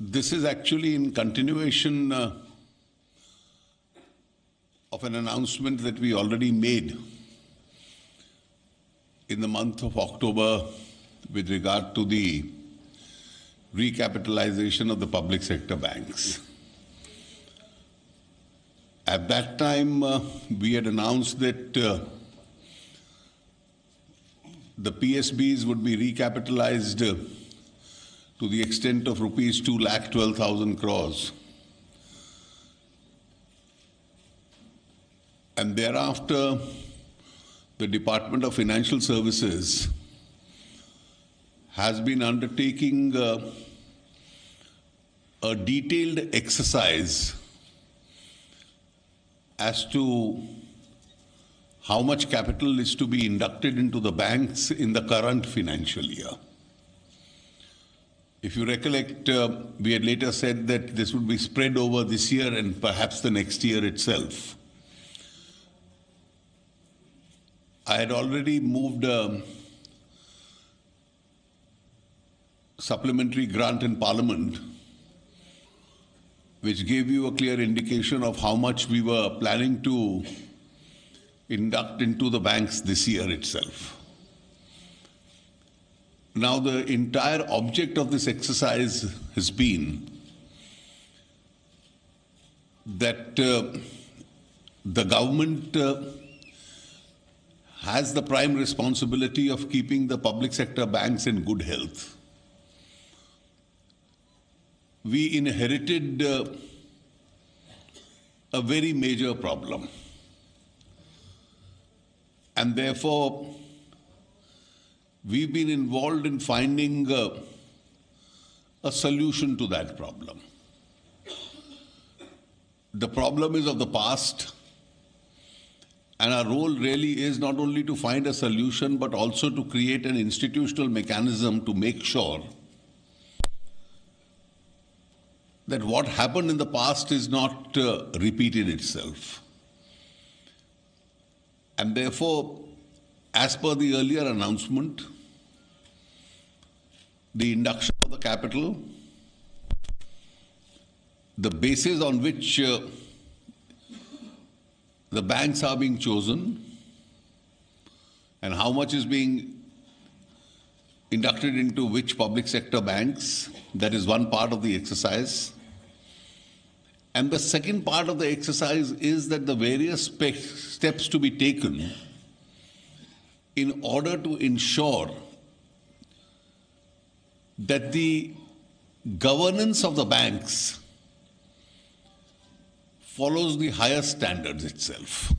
This is actually in continuation of an announcement that we already made in the month of October with regard to the recapitalization of the public sector banks. At that time, we had announced that the PSBs would be recapitalized to the extent of rupees 2,12,000 crores. And thereafter, the Department of Financial Services has been undertaking a detailed exercise as to how much capital is to be inducted into the banks in the current financial year. If you recollect, we had later said that this would be spread over this year and perhaps the next year itself. I had already moved a supplementary grant in Parliament, which gave you a clear indication of how much we were planning to induct into the banks this year itself. Now, the entire object of this exercise has been that the government has the prime responsibility of keeping the public sector banks in good health. We inherited a very major problem, and therefore we've been involved in finding a solution to that problem. The problem is of the past, and our role really is not only to find a solution but also to create an institutional mechanism to make sure that what happened in the past is not repeated itself. And therefore, as per the earlier announcement, the induction of the capital, the basis on which the banks are being chosen and how much is being inducted into which public sector banks, that is one part of the exercise. And the second part of the exercise is that the various steps to be taken in order to ensure that the governance of the banks follows the higher standards itself.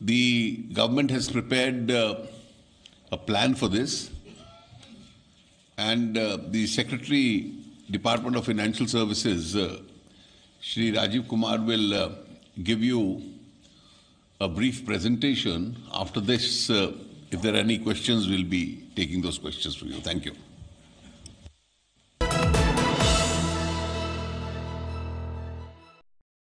The government has prepared a plan for this, and the Secretary, Department of Financial Services, Shri Rajiv Kumar, will give you a brief presentation. After this, if there are any questions, we'll be taking those questions from you. Thank you.